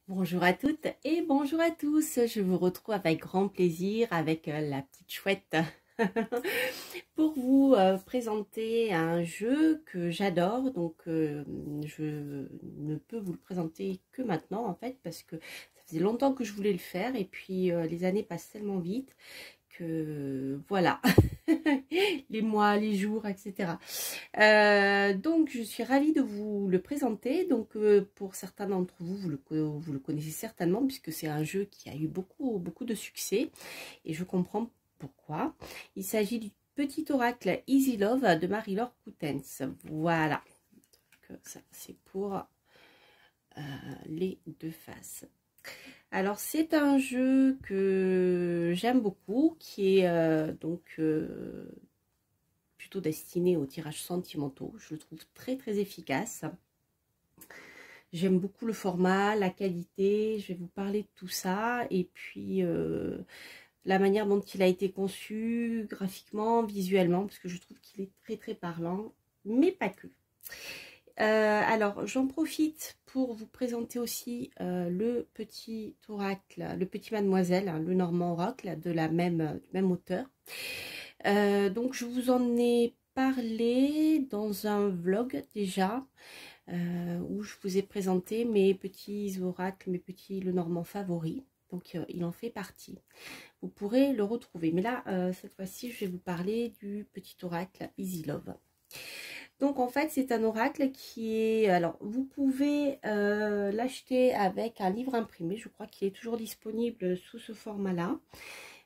Bonjour à toutes et bonjour à tous. Je vous retrouve avec grand plaisir avec la petite chouette pour vous présenter un jeu que j'adore. Donc je ne peux vous le présenter que maintenant en fait parce que ça faisait longtemps que je voulais le faire et puis les années passent tellement vite que voilà. Les mois, les jours, etc. Donc je suis ravie de vous le présenter. Donc pour certains d'entre vous, vous le connaissez certainement puisque c'est un jeu qui a eu beaucoup de succès et je comprends pourquoi. Il s'agit du petit oracle Easy Love de Marie-Laure Coutens. Voilà, donc, ça c'est pour les deux faces. Alors c'est un jeu que j'aime beaucoup qui est plutôt destiné aux tirages sentimentaux. Je le trouve très efficace. J'aime beaucoup le format, la qualité, je vais vous parler de tout ça et puis la manière dont il a été conçu graphiquement, visuellement, parce que je trouve qu'il est très parlant, mais pas que. Alors j'en profite pour vous présenter aussi le petit oracle, le petit mademoiselle, hein, le Normand oracle de du même auteur. Donc je vous en ai parlé dans un vlog déjà où je vous ai présenté mes petits oracles, mes petits Lenormand favoris. Donc il en fait partie. Vous pourrez le retrouver. Mais là, cette fois-ci, je vais vous parler du petit oracle Easy Love. Donc en fait, c'est un oracle qui est... Alors, vous pouvez l'acheter avec un livre imprimé. Je crois qu'il est toujours disponible sous ce format-là.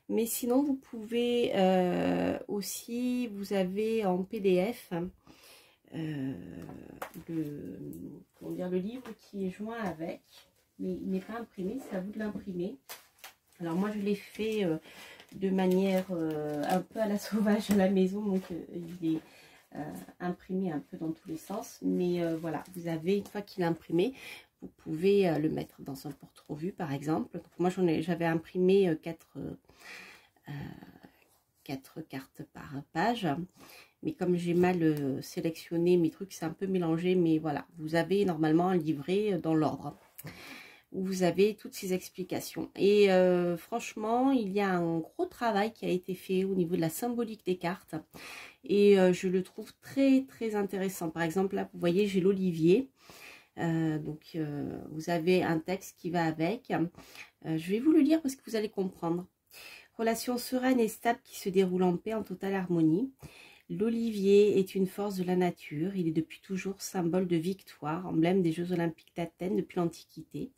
Mais sinon, vous pouvez aussi, vous avez en PDF le livre qui est joint avec, mais il n'est pas imprimé, c'est à vous de l'imprimer. Alors moi, je l'ai fait de manière un peu à la sauvage à la maison, donc il est imprimé un peu dans tous les sens. Mais voilà, vous avez, une fois qu'il est imprimé, vous pouvez le mettre dans un porte-revue par exemple. Donc, moi, j'avais imprimé 4 cartes par page, mais comme j'ai mal sélectionné mes trucs, c'est un peu mélangé. Mais voilà, vous avez normalement un livret dans l'ordre où vous avez toutes ces explications. Et franchement, il y a un gros travail qui a été fait au niveau de la symbolique des cartes. Et je le trouve très intéressant. Par exemple, là, vous voyez, j'ai l'olivier. Vous avez un texte qui va avec. Je vais vous le lire parce que vous allez comprendre. Relation sereine et stable qui se déroule en paix, en totale harmonie. L'olivier est une force de la nature. Il est depuis toujours symbole de victoire, emblème des Jeux olympiques d'Athènes depuis l'Antiquité,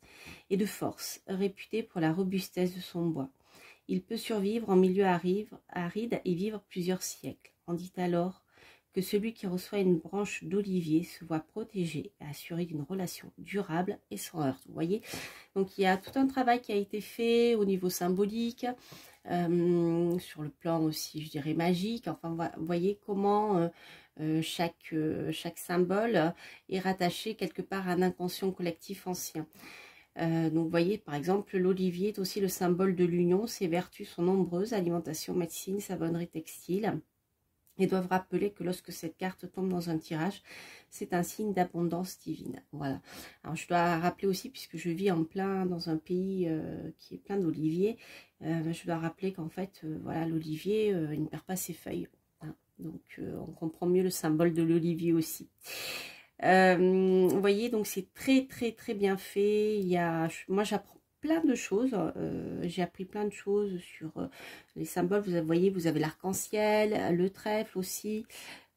et de force, réputé pour la robustesse de son bois. Il peut survivre en milieu aride et vivre plusieurs siècles. On dit alors que celui qui reçoit une branche d'olivier se voit protégé et assuré d'une relation durable et sans heurts. Vous voyez, donc il y a tout un travail qui a été fait au niveau symbolique, sur le plan aussi, je dirais, magique. Enfin, vous voyez comment chaque symbole est rattaché quelque part à un inconscient collectif ancien. Donc vous voyez par exemple l'olivier est aussi le symbole de l'union, ses vertus sont nombreuses, alimentation, médecine, savonnerie, textile, et doivent rappeler que lorsque cette carte tombe dans un tirage, c'est un signe d'abondance divine. Voilà. Alors je dois rappeler aussi, puisque je vis dans un pays qui est plein d'oliviers, je dois rappeler qu'en fait, voilà, l'olivier, il ne perd pas ses feuilles. Hein. Donc on comprend mieux le symbole de l'olivier aussi. Vous voyez, donc c'est très bien fait. Moi j'apprends plein de choses, j'ai appris plein de choses sur les symboles. Vous voyez, vous avez l'arc-en-ciel, le trèfle aussi.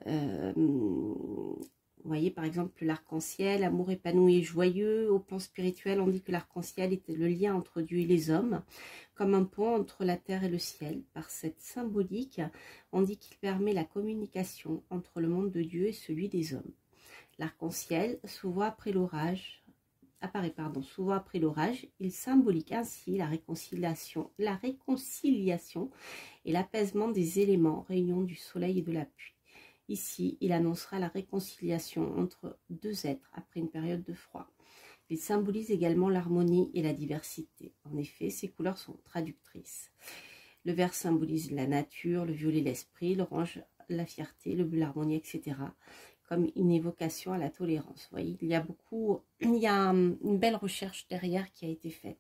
Vous voyez par exemple l'arc-en-ciel, amour épanoui et joyeux. Au plan spirituel, on dit que l'arc-en-ciel était le lien entre Dieu et les hommes, comme un pont entre la terre et le ciel. Par cette symbolique, on dit qu'il permet la communication entre le monde de Dieu et celui des hommes. L'arc-en-ciel, souvent après l'orage, souvent après l'orage, il symbolique ainsi la réconciliation et l'apaisement des éléments, réunion du soleil et de la pluie. Ici, il annoncera la réconciliation entre deux êtres après une période de froid. Il symbolise également l'harmonie et la diversité. En effet, ces couleurs sont traductrices. Le vert symbolise la nature, le violet l'esprit, l'orange la fierté, le bleu l'harmonie, etc. comme une évocation à la tolérance. Vous voyez, il y a beaucoup, il y a une belle recherche derrière qui a été faite.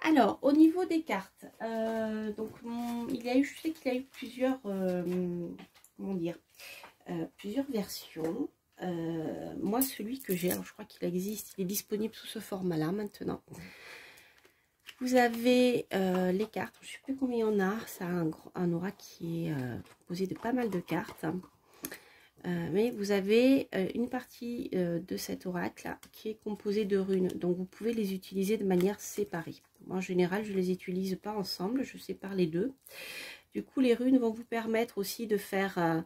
Alors, au niveau des cartes, donc je sais qu'il y a eu plusieurs, comment dire, plusieurs versions. Moi, celui que j'ai, je crois qu'il existe, il est disponible sous ce format-là maintenant. Vous avez les cartes, je ne sais plus combien il y en a, c'est un aura qui est composé de pas mal de cartes. Mais vous avez une partie de cet oracle qui est composée de runes, donc vous pouvez les utiliser de manière séparée. Moi, en général, je ne les utilise pas ensemble, je sépare les deux. Du coup, les runes vont vous permettre aussi de faire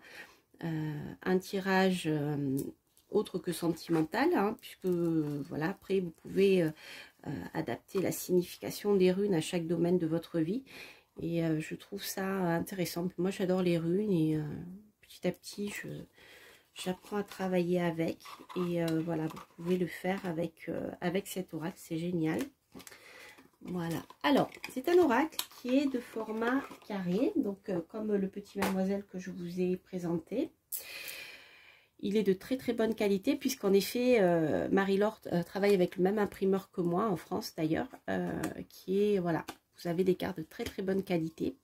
un tirage autre que sentimental, hein, puisque voilà, après vous pouvez adapter la signification des runes à chaque domaine de votre vie. Et je trouve ça intéressant. Moi, j'adore les runes et petit à petit, j'apprends à travailler avec. Et voilà, vous pouvez le faire avec cet oracle, c'est génial. Voilà. Alors, c'est un oracle qui est de format carré, donc comme le petit mademoiselle que je vous ai présenté. Il est de très très bonne qualité puisqu'en effet, Marie-Laure travaille avec le même imprimeur que moi, en France d'ailleurs, qui est, voilà, vous avez des cartes de très très bonne qualité.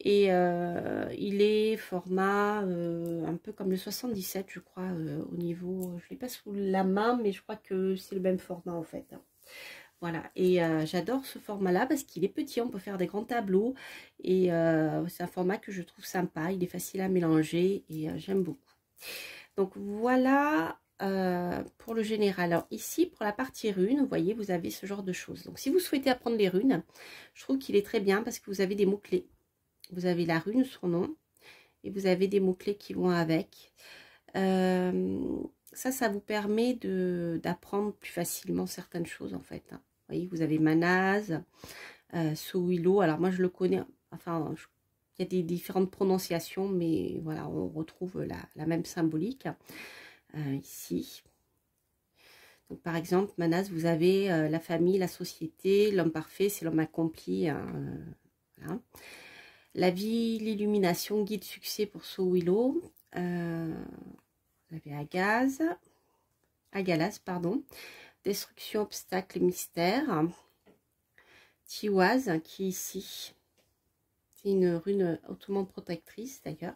Et il est format un peu comme le 77, je crois, au niveau, je ne l'ai pas sous la main, mais je crois que c'est le même format en fait. Voilà, et j'adore ce format-là parce qu'il est petit, on peut faire des grands tableaux. Et c'est un format que je trouve sympa, il est facile à mélanger et j'aime beaucoup. Donc voilà pour le général. Alors ici, pour la partie runes, vous voyez, vous avez ce genre de choses. Donc si vous souhaitez apprendre les runes, je trouve qu'il est très bien parce que vous avez des mots-clés. Vous avez la rune, son nom, et vous avez des mots-clés qui vont avec. Ça vous permet d'apprendre plus facilement certaines choses en fait. Vous voyez, vous avez Manaz, Sowilo. Alors moi je le connais, enfin il y a des différentes prononciations, mais voilà, on retrouve la même symbolique ici. Donc par exemple, Manaz, vous avez la famille, la société, l'homme parfait, c'est l'homme accompli. Voilà. La vie, l'illumination, guide succès pour Sowilo. Vous avez Agalas, pardon. Destruction, obstacle, mystère. Tiwaz, qui est ici. C'est une rune hautement protectrice d'ailleurs.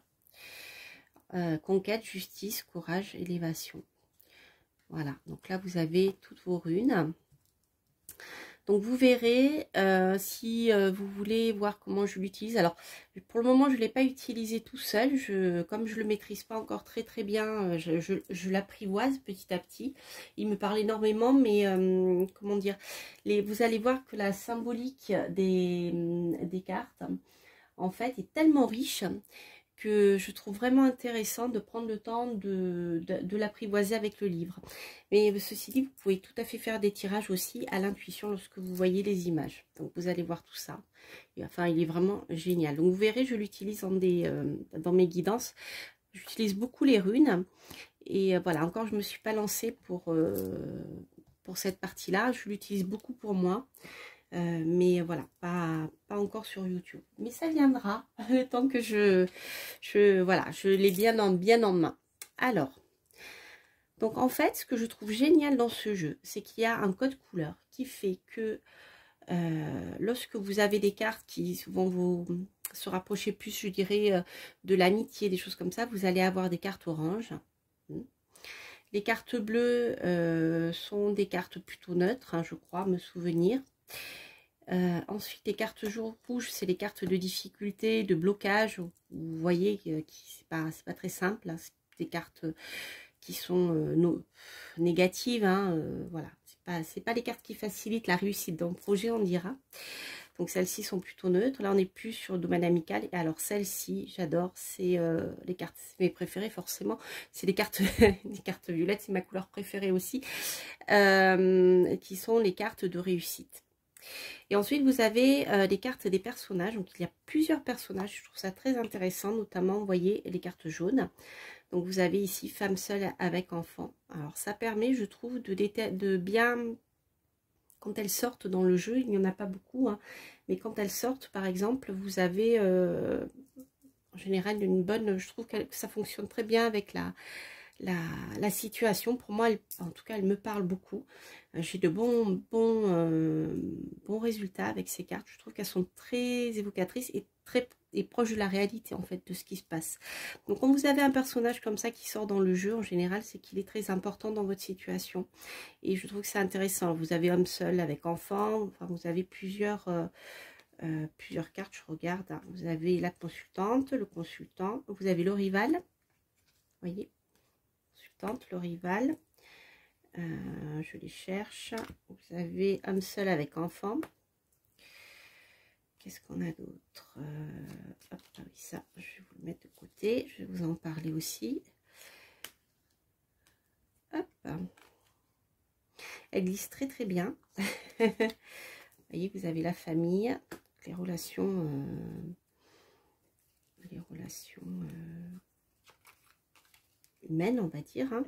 Conquête, justice, courage, élévation. Voilà, donc là vous avez toutes vos runes. Donc vous verrez si vous voulez voir comment je l'utilise. Alors pour le moment je ne l'ai pas utilisé tout seul. Comme je ne le maîtrise pas encore très très bien, je l'apprivoise petit à petit. Il me parle énormément, mais comment dire, vous allez voir que la symbolique des cartes en fait est tellement riche que je trouve vraiment intéressant de prendre le temps de l'apprivoiser avec le livre. Mais ceci dit, vous pouvez tout à fait faire des tirages aussi à l'intuition lorsque vous voyez les images. Donc vous allez voir tout ça. Et enfin, il est vraiment génial. Donc vous verrez, je l'utilise dans mes guidances. J'utilise beaucoup les runes. Et voilà, encore je ne me suis pas lancée pour cette partie-là. Je l'utilise beaucoup pour moi. Mais voilà, pas encore sur YouTube. Mais ça viendra le temps que voilà, je l'ai bien en main. Alors, donc en fait, ce que je trouve génial dans ce jeu, c'est qu'il y a un code couleur qui fait que lorsque vous avez des cartes qui vont vous se rapprocher plus, je dirais, de l'amitié, des choses comme ça, vous allez avoir des cartes oranges. Les cartes bleues sont des cartes plutôt neutres, hein, je crois me souvenir. Ensuite, les cartes rouges, c'est les cartes de difficulté, de blocage. Vous voyez que c'est pas très simple. Hein, c'est des cartes qui sont négatives. Hein, voilà, c'est pas les cartes qui facilitent la réussite d'un projet, on dira. Donc celles-ci sont plutôt neutres. Là, on est plus sur le domaine amical. Et alors celles-ci, j'adore. C'est les cartes, mes préférées forcément. C'est les cartes, les cartes violettes, c'est ma couleur préférée aussi. Qui sont les cartes de réussite. Et ensuite, vous avez les cartes des personnages. Donc, il y a plusieurs personnages. Je trouve ça très intéressant. Notamment, vous voyez, les cartes jaunes. Donc, vous avez ici femme seule avec enfant. Alors, ça permet, je trouve, de bien... Quand elles sortent dans le jeu, il n'y en a pas beaucoup. Hein, mais quand elles sortent, par exemple, vous avez En général, je trouve que ça fonctionne très bien avec la situation. Pour moi, en tout cas, elle me parle beaucoup. J'ai de bons résultats avec ces cartes. Je trouve qu'elles sont très évocatrices et proches de la réalité, en fait, de ce qui se passe. Donc, quand vous avez un personnage comme ça qui sort dans le jeu, en général, c'est qu'il est très important dans votre situation. Et je trouve que c'est intéressant. Vous avez homme seul avec enfant. Enfin, vous avez plusieurs cartes, je regarde. Hein. Vous avez la consultante, le consultant. Vous avez le rival. Vous voyez, consultante, le rival. Je les cherche. Vous avez homme seul avec enfant. Qu'est-ce qu'on a d'autre? Hop, ah oui, ça, je vais vous le mettre de côté. Je vais vous en parler aussi. Hop. Elle glisse très très bien. Vous voyez, vous avez la famille, les relations humaines, on va dire. Hein.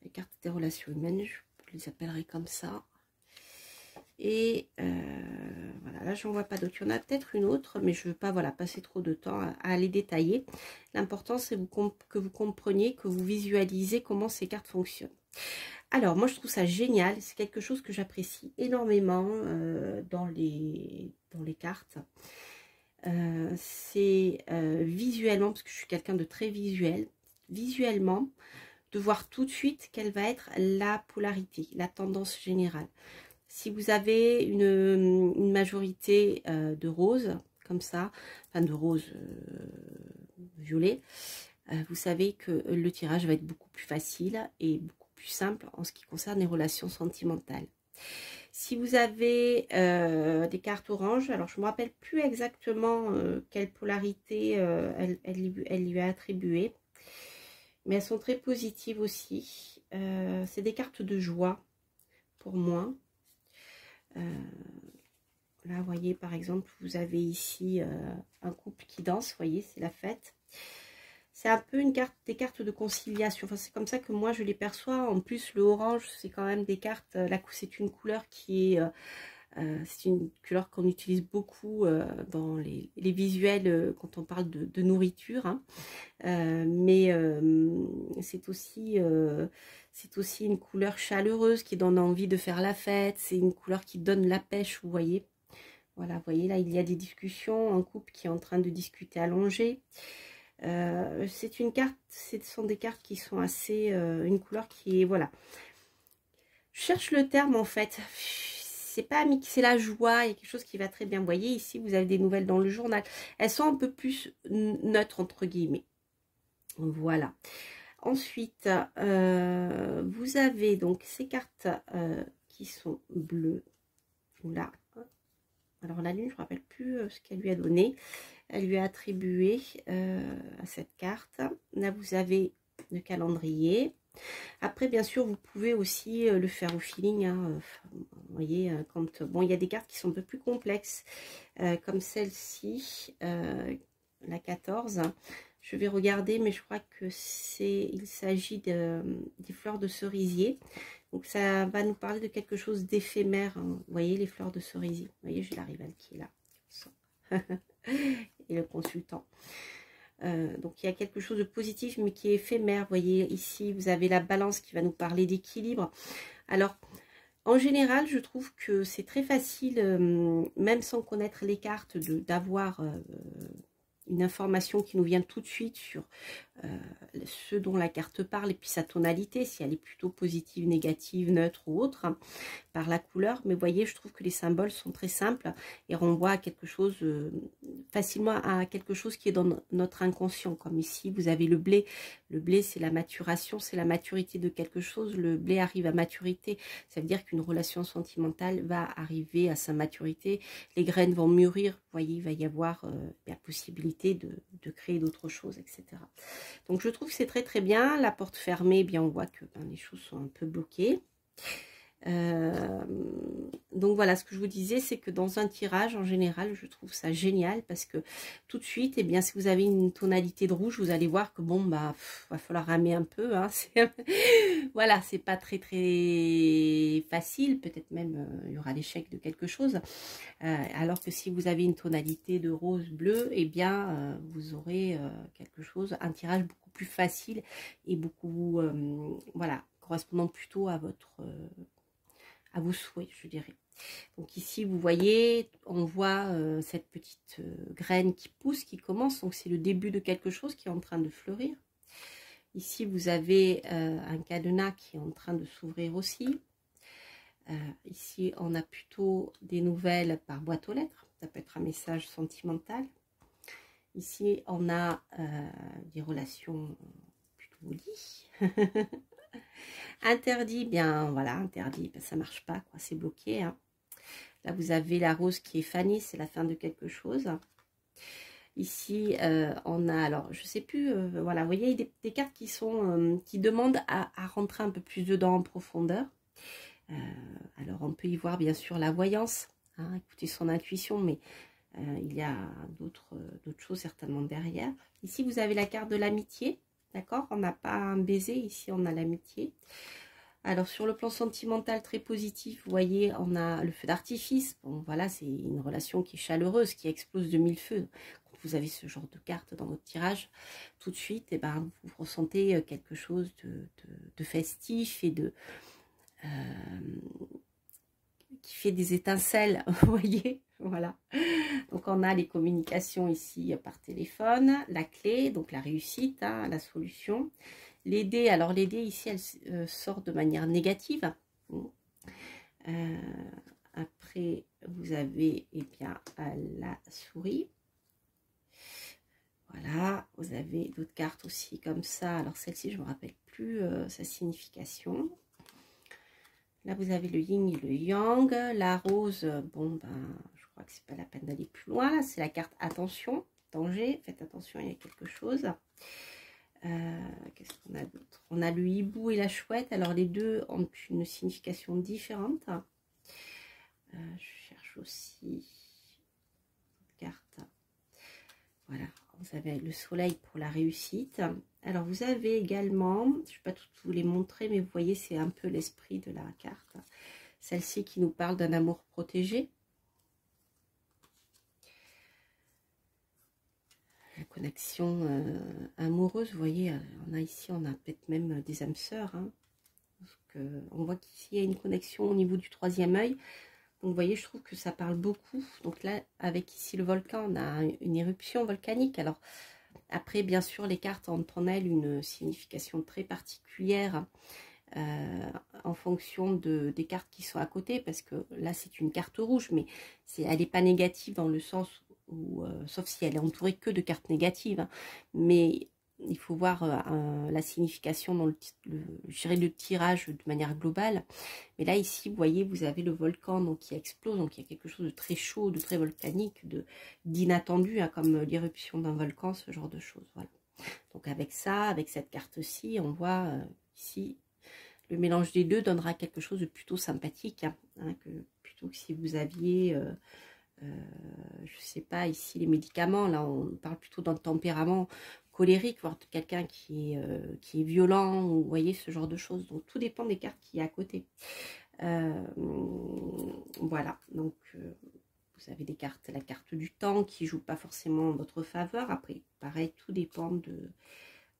Les cartes des relations humaines, je les appellerai comme ça. Et voilà, là j'en vois pas d'autres. Il y en a peut-être une autre, mais je ne veux pas passer trop de temps à les détailler. L'important c'est que vous compreniez, que vous visualisez comment ces cartes fonctionnent. Alors moi je trouve ça génial, c'est quelque chose que j'apprécie énormément dans les cartes. C'est visuellement, parce que je suis quelqu'un de très visuellement, de voir tout de suite quelle va être la polarité, la tendance générale. Si vous avez une majorité de rose, comme ça, enfin de rose violet, vous savez que le tirage va être beaucoup plus facile et beaucoup plus simple en ce qui concerne les relations sentimentales. Si vous avez des cartes oranges, alors je ne me rappelle plus exactement quelle polarité elle lui a attribué, mais elles sont très positives aussi. C'est des cartes de joie pour moi. Là, vous voyez, par exemple, vous avez ici un couple qui danse, vous voyez, c'est la fête. C'est un peu des cartes de conciliation. Enfin, c'est comme ça que moi, je les perçois. En plus, le orange, c'est quand même des cartes... c'est une couleur qui est... c'est une couleur qu'on utilise beaucoup dans les visuels quand on parle de nourriture. Hein. Mais c'est aussi une couleur chaleureuse qui donne envie de faire la fête. C'est une couleur qui donne la pêche, vous voyez. Voilà, vous voyez, là, il y a des discussions, un couple qui est en train de discuter allongé. C'est une carte, ce sont des cartes qui sont assez... une couleur qui est... Voilà. Je cherche le terme, en fait. C'est la joie, il y a quelque chose qui va très bien. Vous voyez, ici, vous avez des nouvelles dans le journal. Elles sont un peu plus neutres, entre guillemets. Voilà. Ensuite, vous avez donc ces cartes qui sont bleues. Là. Alors la lune, je ne me rappelle plus ce qu'elle lui a donné. Elle lui a attribué à cette carte. Là, vous avez le calendrier. Après, bien sûr, vous pouvez aussi le faire au feeling. Hein. Vous voyez, bon, il y a des cartes qui sont un peu plus complexes, comme celle-ci, la 14. Je vais regarder, mais je crois que il s'agit des fleurs de cerisier. Donc, ça va nous parler de quelque chose d'éphémère. Hein. Vous voyez, les fleurs de cerisier. Vous voyez, j'ai la rivale qui est là. Et le consultant. Donc, il y a quelque chose de positif, mais qui est éphémère. Vous voyez, ici, vous avez la balance qui va nous parler d'équilibre. Alors, en général, je trouve que c'est très facile, même sans connaître les cartes, d'avoir... une information qui nous vient tout de suite sur ce dont la carte parle et puis sa tonalité, si elle est plutôt positive, négative, neutre ou autre, hein, par la couleur. Mais vous voyez, je trouve que les symboles sont très simples et renvoient à quelque chose, facilement à quelque chose qui est dans notre inconscient. Comme ici, vous avez le blé. Le blé, c'est la maturation, c'est la maturité de quelque chose. Le blé arrive à maturité. Ça veut dire qu'une relation sentimentale va arriver à sa maturité. Les graines vont mûrir. Vous voyez, il va y avoir la possibilité de créer d'autres choses, etc. Donc, je trouve que c'est très, très bien. La porte fermée, eh bien, on voit que les choses sont un peu bloquées. Donc voilà, ce que je vous disais, c'est que dans un tirage, en général, je trouve ça génial parce que tout de suite, eh bien, si vous avez une tonalité de rouge, vous allez voir que bon, bah, va falloir ramer un peu. Hein, voilà, c'est pas très très facile. Peut-être même il y aura l'échec de quelque chose. Alors que si vous avez une tonalité de rose bleu, eh bien, vous aurez quelque chose, un tirage beaucoup plus facile et beaucoup, voilà, correspondant plutôt à vos souhaits, je dirais. Donc ici, vous voyez, on voit cette petite graine qui pousse, qui commence. Donc c'est le début de quelque chose qui est en train de fleurir. Ici, vous avez un cadenas qui est en train de s'ouvrir aussi. Ici, on a plutôt des nouvelles par boîte aux lettres. Ça peut être un message sentimental. Ici, on a des relations plutôt au lit. Interdit, bien voilà, interdit, ben, ça marche pas, quoi, c'est bloqué. Hein. Là, vous avez la rose qui est fanée, c'est la fin de quelque chose. Ici, on a, alors, je sais plus, voilà, vous voyez, des cartes qui sont, qui demandent à rentrer un peu plus dedans en profondeur. Alors, on peut y voir, bien sûr, la voyance, hein, écouter son intuition, mais il y a d'autres choses certainement derrière. Ici, vous avez la carte de l'amitié, d'accord? On n'a pas un baiser, ici, on a l'amitié. Alors, sur le plan sentimental, très positif, vous voyez, on a le feu d'artifice. Bon, voilà, c'est une relation qui est chaleureuse, qui explose de mille feux. Quand vous avez ce genre de carte dans votre tirage, tout de suite, eh ben, vous ressentez quelque chose de festif et de... qui fait des étincelles, vous voyez, voilà. Donc, on a les communications ici par téléphone, la clé, donc la réussite, hein, la solution. Les dés, alors les dés ici, elles sortent de manière négative. Après, vous avez eh bien, la souris. Voilà, vous avez d'autres cartes aussi comme ça. Alors celle-ci, je ne me rappelle plus sa signification. Là, vous avez le yin et le yang. La rose, bon, ben, je crois que c'est pas la peine d'aller plus loin. Là, c'est la carte attention, danger. Faites attention, il y a quelque chose. Qu'est-ce qu'on a d'autre? On a le hibou et la chouette. Alors, les deux ont une signification différente. Je cherche aussi une carte. Voilà, vous avez le soleil pour la réussite. Alors, vous avez également, je ne vais pas toutes vous les montrer, mais vous voyez, c'est un peu l'esprit de la carte. Celle-ci qui nous parle d'un amour protégé. La connexion amoureuse, vous voyez, on a ici, on a peut-être même des âmes sœurs. Hein, on voit qu'ici, il y a une connexion au niveau du troisième œil. Donc, vous voyez, je trouve que ça parle beaucoup. Donc là, avec ici le volcan, on a une éruption volcanique. Alors, après, bien sûr, les cartes ont en elles une signification très particulière en fonction des cartes qui sont à côté. Parce que là, c'est une carte rouge, mais elle n'est pas négative dans le sens où, sauf si elle est entourée que de cartes négatives. Hein, mais il faut voir la signification dans je dirais le tirage de manière globale. Mais là, ici, vous voyez, vous avez le volcan donc, qui explose. Donc, il y a quelque chose de très chaud, de très volcanique, d'inattendu, hein, comme l'éruption d'un volcan, ce genre de choses. Voilà. Donc, avec ça, avec cette carte-ci, on voit ici, le mélange des deux donnera quelque chose de plutôt sympathique. Hein, plutôt que si vous aviez... je sais pas, ici, les médicaments, là, on parle plutôt d'un tempérament colérique, voire quelqu'un qui est violent, ou vous voyez, ce genre de choses. Donc, tout dépend des cartes qu'il y a à côté. Voilà, donc, vous avez des cartes, la carte du temps qui joue pas forcément en votre faveur. Après, pareil, tout dépend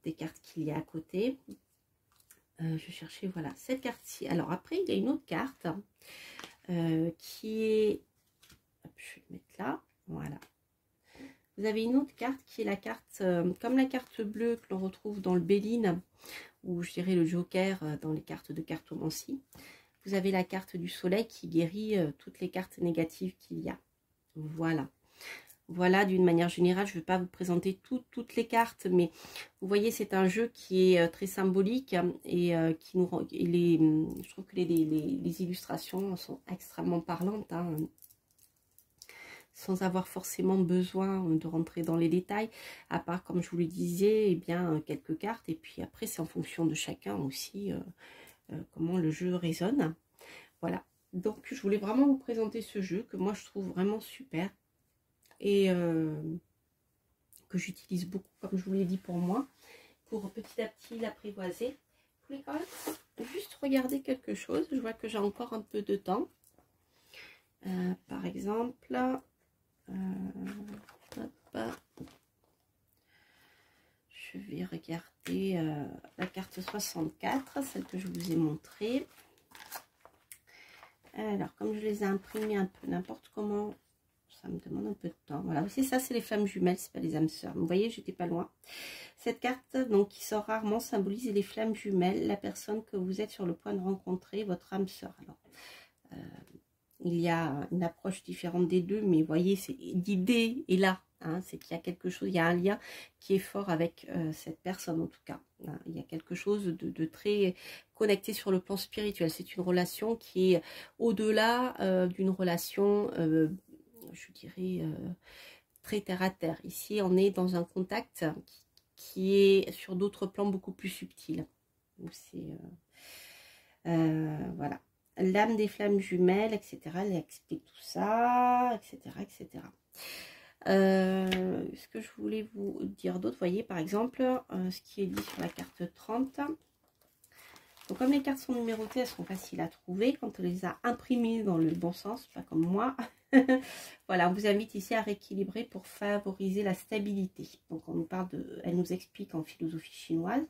des cartes qu'il y a à côté. Je cherchais, voilà, cette carte-ci. Alors, après, il y a une autre carte qui est... Je vais le mettre là, voilà. Vous avez une autre carte qui est la carte, comme la carte bleue que l'on retrouve dans le Béline, ou je dirais le Joker dans les cartes de cartomancie. Vous avez la carte du soleil qui guérit toutes les cartes négatives qu'il y a. Voilà. Voilà, d'une manière générale, je ne vais pas vous présenter toutes les cartes, mais vous voyez, c'est un jeu qui est très symbolique et qui nous rend... je trouve que les illustrations sont extrêmement parlantes, hein, sans avoir forcément besoin de rentrer dans les détails, à part, comme je vous le disais, eh bien, quelques cartes. Et puis après, c'est en fonction de chacun aussi comment le jeu résonne. Voilà, donc je voulais vraiment vous présenter ce jeu que moi je trouve vraiment super et que j'utilise beaucoup, comme je vous l'ai dit, pour moi, pour petit à petit l'apprivoiser. Je voulais quand même juste regarder quelque chose. Je vois que j'ai encore un peu de temps. Par exemple, hop, je vais regarder la carte 64, celle que je vous ai montrée. Alors, comme je les ai imprimées un peu n'importe comment, ça me demande un peu de temps. Voilà, c'est ça, c'est les flammes jumelles, c'est pas les âmes sœurs. Vous voyez, j'étais pas loin. Cette carte, donc, qui sort rarement, symbolise les flammes jumelles, la personne que vous êtes sur le point de rencontrer, votre âme sœur. Alors, il y a une approche différente des deux, mais vous voyez, l'idée est là. Hein, c'est qu'il y a quelque chose, il y a un lien qui est fort avec cette personne en tout cas. Hein, il y a quelque chose de très connecté sur le plan spirituel. C'est une relation qui est au-delà d'une relation, je dirais, très terre à terre. Ici, on est dans un contact qui est sur d'autres plans beaucoup plus subtils. Voilà. L'âme des flammes jumelles, etc. Elle explique tout ça, etc. etc. Ce que je voulais vous dire d'autre, voyez par exemple ce qui est dit sur la carte 30. Donc comme les cartes sont numérotées, elles sont faciles à trouver quand on les a imprimées dans le bon sens, pas comme moi. Voilà, on vous invite ici à rééquilibrer pour favoriser la stabilité. Donc on nous parle de, elle nous explique en philosophie chinoise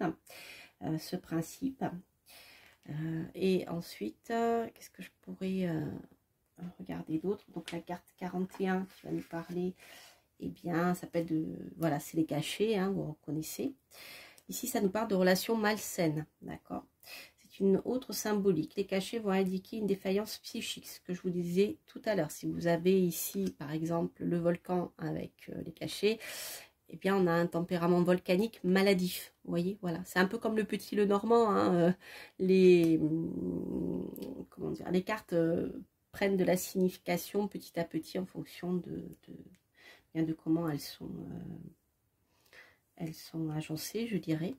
ce principe. Et ensuite, qu'est-ce que je pourrais regarder d'autre? Donc la carte 41 qui va nous parler, eh bien, ça peut être de, voilà, c'est les cachets, hein, vous reconnaissez. Ici, ça nous parle de relations malsaines, d'accord? C'est une autre symbolique. Les cachets vont indiquer une défaillance psychique, ce que je vous disais tout à l'heure. Si vous avez ici, par exemple, le volcan avec les cachets, eh bien, on a un tempérament volcanique maladif. Vous voyez, voilà. C'est un peu comme le petit le normand. Hein, comment dire, les cartes prennent de la signification petit à petit en fonction de comment elles sont agencées, je dirais.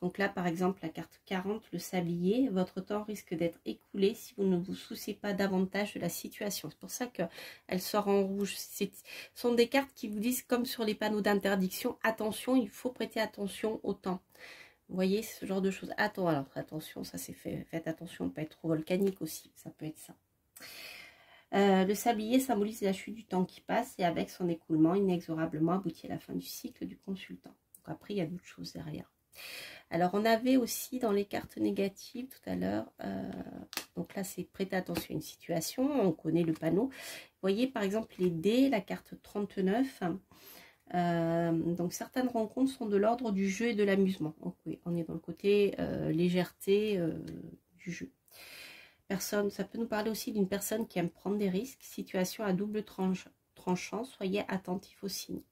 Donc là, par exemple, la carte 40, le sablier, votre temps risque d'être écoulé si vous ne vous souciez pas davantage de la situation. C'est pour ça qu'elle sort en rouge. Ce sont des cartes qui vous disent, comme sur les panneaux d'interdiction, attention, il faut prêter attention au temps. Vous voyez, ce genre de choses. Attends, alors attention, ça c'est fait. Faites attention, on peut être trop volcanique aussi, ça peut être ça. Le sablier symbolise la chute du temps qui passe et avec son écoulement, inexorablement aboutit à la fin du cycle du consultant. Donc après, il y a d'autres choses derrière. Alors, on avait aussi dans les cartes négatives tout à l'heure, donc là, c'est prêter attention à une situation, on connaît le panneau. Vous voyez, par exemple, les dés, la carte 39, donc certaines rencontres sont de l'ordre du jeu et de l'amusement. Donc oui, on est dans le côté légèreté du jeu. Personne, ça peut nous parler aussi d'une personne qui aime prendre des risques, situation à double tranchant, soyez attentif aux signes.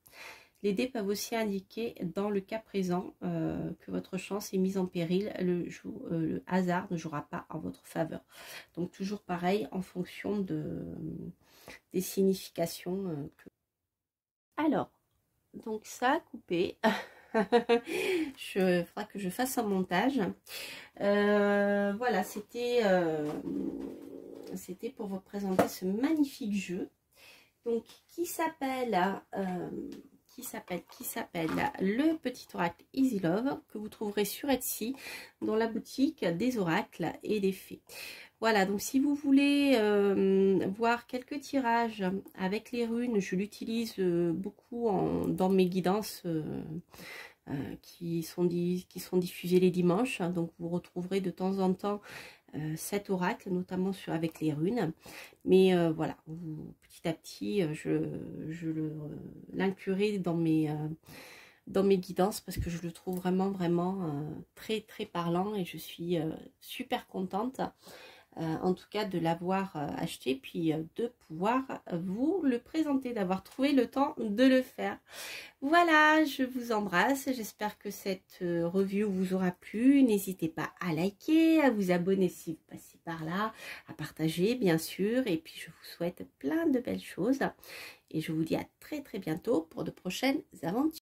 Les dés peuvent aussi indiquer, dans le cas présent, que votre chance est mise en péril. Le hasard ne jouera pas en votre faveur. Donc, toujours pareil, en fonction des significations. Alors, donc ça a coupé. Il faudra que je fasse un montage. Voilà, c'était pour vous présenter ce magnifique jeu. Donc, qui s'appelle le petit oracle Easy Love, que vous trouverez sur Etsy dans la boutique des oracles et des fées. Voilà, donc si vous voulez voir quelques tirages avec les runes, je l'utilise beaucoup dans mes guidances qui sont diffusées les dimanches. Donc vous retrouverez de temps en temps cet oracle, notamment avec les runes. Mais voilà, petit à petit, je l'inclurai dans mes guidances parce que je le trouve vraiment très très parlant et je suis super contente. En tout cas de l'avoir acheté, puis de pouvoir vous le présenter, d'avoir trouvé le temps de le faire. Voilà, je vous embrasse, j'espère que cette review vous aura plu. N'hésitez pas à liker, à vous abonner si vous passez par là, à partager bien sûr, et puis je vous souhaite plein de belles choses, et je vous dis à très très bientôt pour de prochaines aventures.